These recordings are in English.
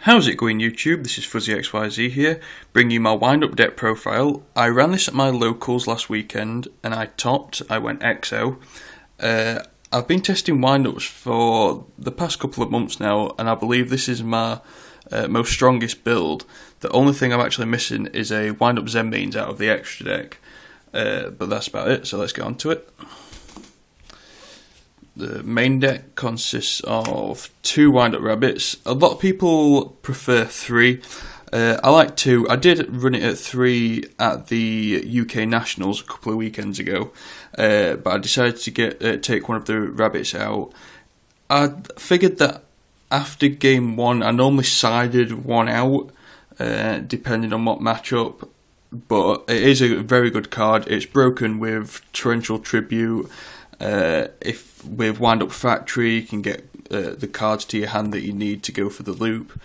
How's it going, YouTube? This is FuzzyXYZ here, bringing you my wind-up deck profile. I ran this at my locals last weekend, and I topped. I went XO. I've been testing wind-ups for the past couple of months now, and I believe this is my most strongest build. The only thing I'm actually missing is a wind-up Zen mains out of the extra deck, but that's about it, so let's get on to it. The main deck consists of 2 wind-up rabbits. A lot of people prefer 3. I like 2. I did run it at 3 at the UK Nationals a couple of weekends ago, but I decided to take one of the rabbits out. I figured that after game 1, I normally sided one out, depending on what matchup, but it is a very good card. It's broken with Torrential Tribute. If with Wind Up Factory, you can get the cards to your hand that you need to go for the loop.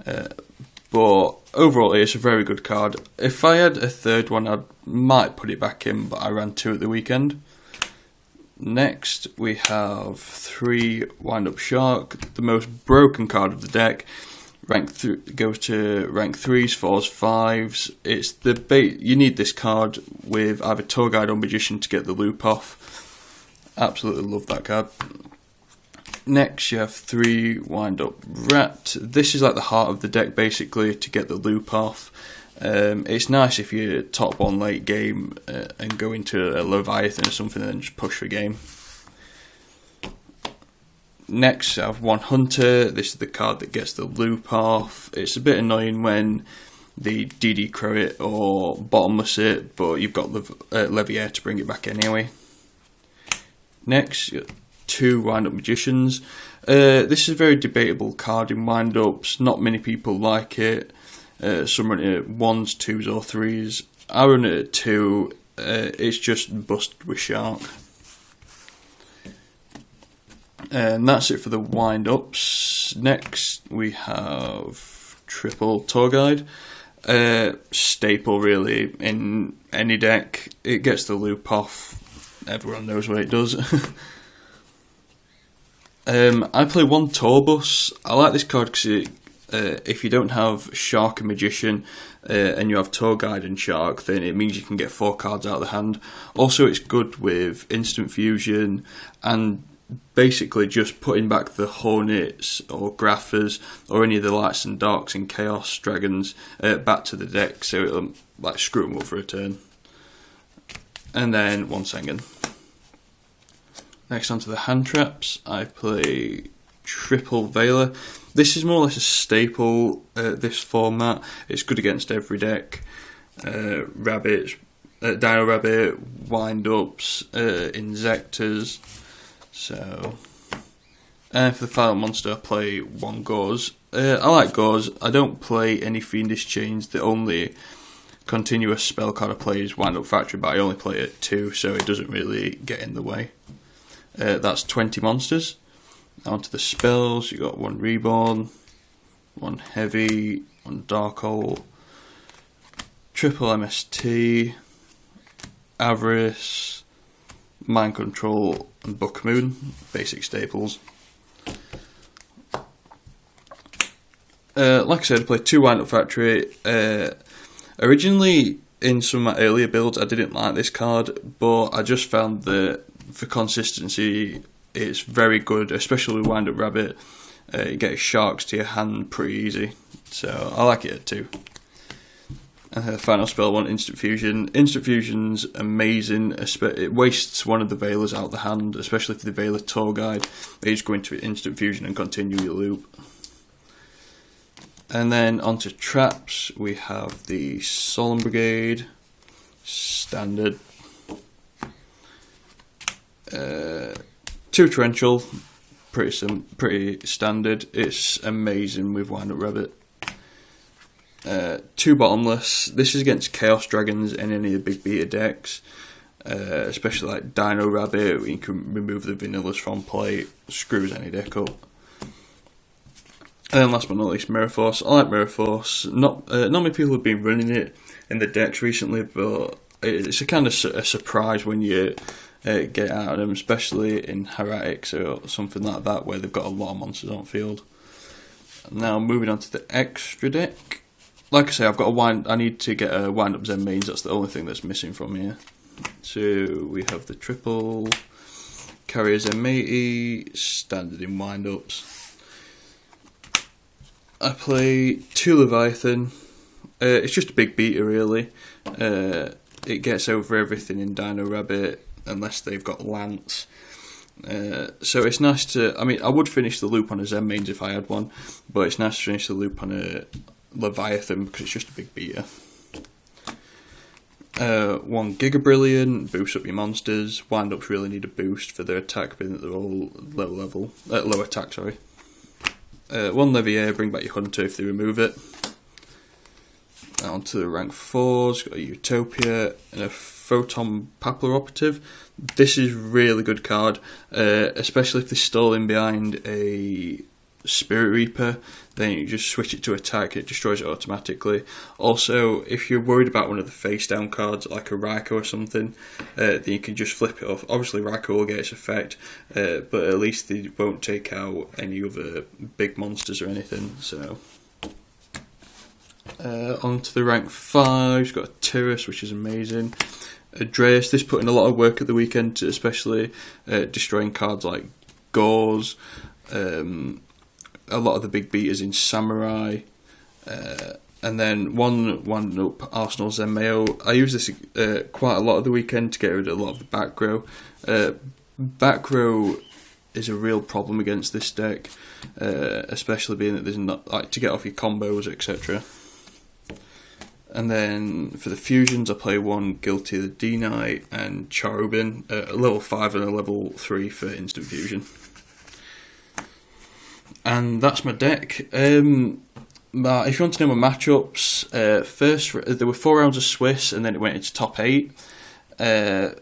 But overall, it's a very good card. If I had a third one, I might put it back in, but I ran 2 at the weekend. Next, we have 3 Wind Up Shark, the most broken card of the deck. Goes to rank 3s, 4s, 5s. It's the bait. You need this card with either Tour Guide or Magician to get the loop off. Absolutely love that card. Next, you have 3 Wind Up Rat. This is like the heart of the deck, basically, to get the loop off. It's nice if you top 1 late game and go into a Leviathan or something and then just push for game. Next, I have 1 Hunter. This is the card that gets the loop off. It's a bit annoying when the DD Crow it or Bottomless it, but you've got Leviair to bring it back anyway. Next, 2 Wind Up Magicians. This is a very debatable card in wind ups. Not many people like it. Some run it at 1s, 2s, or 3s. I run it at 2. It's just bust with Shark. And that's it for the wind ups. Next, we have triple Tour Guide. Staple, really, in any deck. It gets the loop off. Everyone knows what it does. I play 1 Tourbus. I like this card because if you don't have Shark and Magician and you have Tour Guide and Shark, then it means you can get 4 cards out of the hand. Also, it's good with Instant Fusion and basically just putting back the Hornets or Graphers or any of the Lights and Darks and Chaos Dragons back to the deck, so it'll like screw them up for a turn. And then 1 Sengen. Next, onto the hand traps. I play triple Veiler. This is more or less a staple this format. It's good against every deck. Rabbits, Dino Rabbit, Wind Ups, Insectors. So, and for the final monster, I play 1 Gauze. I like Gauze. I don't play any Fiendish Chains. The only continuous spell card I play is Wind Up Factory, but I only play it 2, so it doesn't really get in the way. That's 20 monsters. Onto the spells, you got 1 Reborn, 1 Heavy, 1 Dark Hole, triple MST, Avarice, Mind Control, and Book Moon, basic staples. Like I said, I play 2 Wind Up Factory. Originally, in some of my earlier builds, I didn't like this card, but I just found that for consistency, it's very good, especially with Wind Up Rabbit. You get Sharks to your hand pretty easy, so I like it at 2. And the final spell, 1 Instant Fusion. Instant Fusion's amazing. It wastes one of the Veilers out of the hand, especially for the Veiler Tour Guide. You just go into Instant Fusion and continue your loop. And then onto traps, we have the Solemn Brigade, standard. 2 Torrential, pretty standard. It's amazing with Wind Up Rabbit. 2 Bottomless. This is against Chaos Dragons and any of the big beta decks, especially like Dino Rabbit, where you can remove the vanillas from play. Screws any deck up. And then last but not least, Mirror Force. I like Mirror Force. Not many people have been running it in the decks recently, but it's a kind of a surprise when you get out of them, especially in Heretics or something like that, where they've got a lot of monsters on field. Now moving on to the extra deck. Like I say, I've got a wind. I need to get a wind up Zen mains. That's the only thing that's missing from here. So we have the triple carrier Zen matey, standard in wind ups. I play 2 Leviathan. It's just a big beater, really. It gets over everything in Dino Rabbit, unless they've got Lance. So it's nice to. I mean, I would finish the loop on a Zen mains if I had one, but it's nice to finish the loop on a Leviathan because it's just a big beater. 1 Giga Brilliant, boosts up your monsters. Wind ups really need a boost for their attack, being that they're all low attack. Sorry. 1 Levier, bring back your Hunter if they remove it. On to the rank 4s, got a Utopia and a Photon Papler Operative. This is a really good card, especially if they're stalling behind a Spirit Reaper, then you just switch it to attack, it destroys it automatically. Also, if you're worried about one of the face down cards, like a Raikou or something, then you can just flip it off. Obviously Raikou will get its effect, but at least they won't take out any other big monsters or anything, so... on to the rank 5, you've got a Tyrus, which is amazing. Dreas, this put in a lot of work at the weekend, especially destroying cards like Gauze, a lot of the big beaters in Samurai, and then one up Arsenal Zenmeo. I use this quite a lot of the weekend to get rid of a lot of the back row. Back row is a real problem against this deck, especially being that there's not like to get off your combos, etc. And then for the fusions, I play 1 Guilty of the D-Knight and Charubin, a level 5 and a level 3 for instant fusion. And that's my deck. If you want to know my matchups, first there were 4 rounds of Swiss, and then it went into top 8.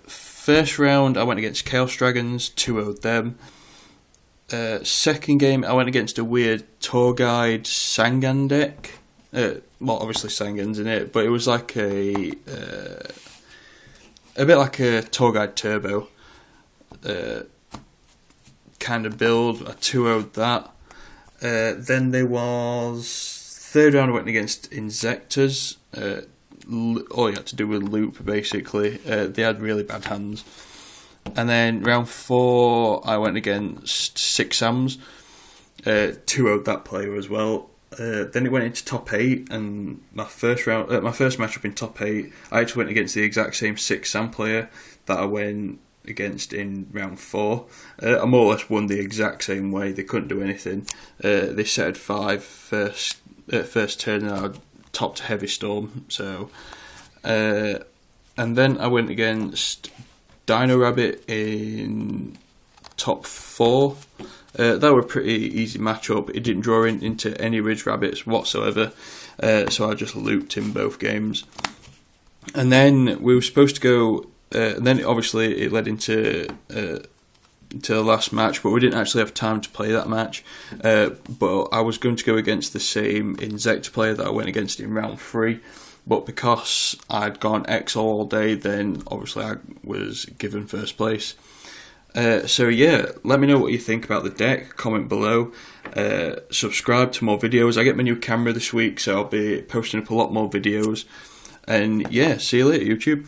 First round, I went against Chaos Dragons, 2-0'd them. Second game, I went against a weird Tour Guide Sangan deck. Well, obviously Sangan's in it, but it was like a bit like a Tour Guide Turbo kind of build. I 2-0'd that. Then there was third round, I went against Insectors. All you had to do was loop, basically. They had really bad hands. And then round 4, I went against Six Sams. 2-0'd that player as well. Then it went into top 8, and my first matchup in top 8, I actually went against the exact same Six Sam player that I went against in round 4. I more or less won the exact same way. They couldn't do anything. They set 5 first turn, and I topped Heavy Storm. So, and then I went against Dino Rabbit in top 4. That were a pretty easy matchup. It didn't draw into any Ridge Rabbits whatsoever, so I just looped in both games. And then we were supposed to go, and then obviously it led into the last match, but we didn't actually have time to play that match. But I was going to go against the same Insect player that I went against in round 3, but because I'd gone XO all day, then obviously I was given first place. So yeah, let me know what you think about the deck, comment below, subscribe to more videos. I get my new camera this week, so I'll be posting up a lot more videos, and yeah, see you later YouTube.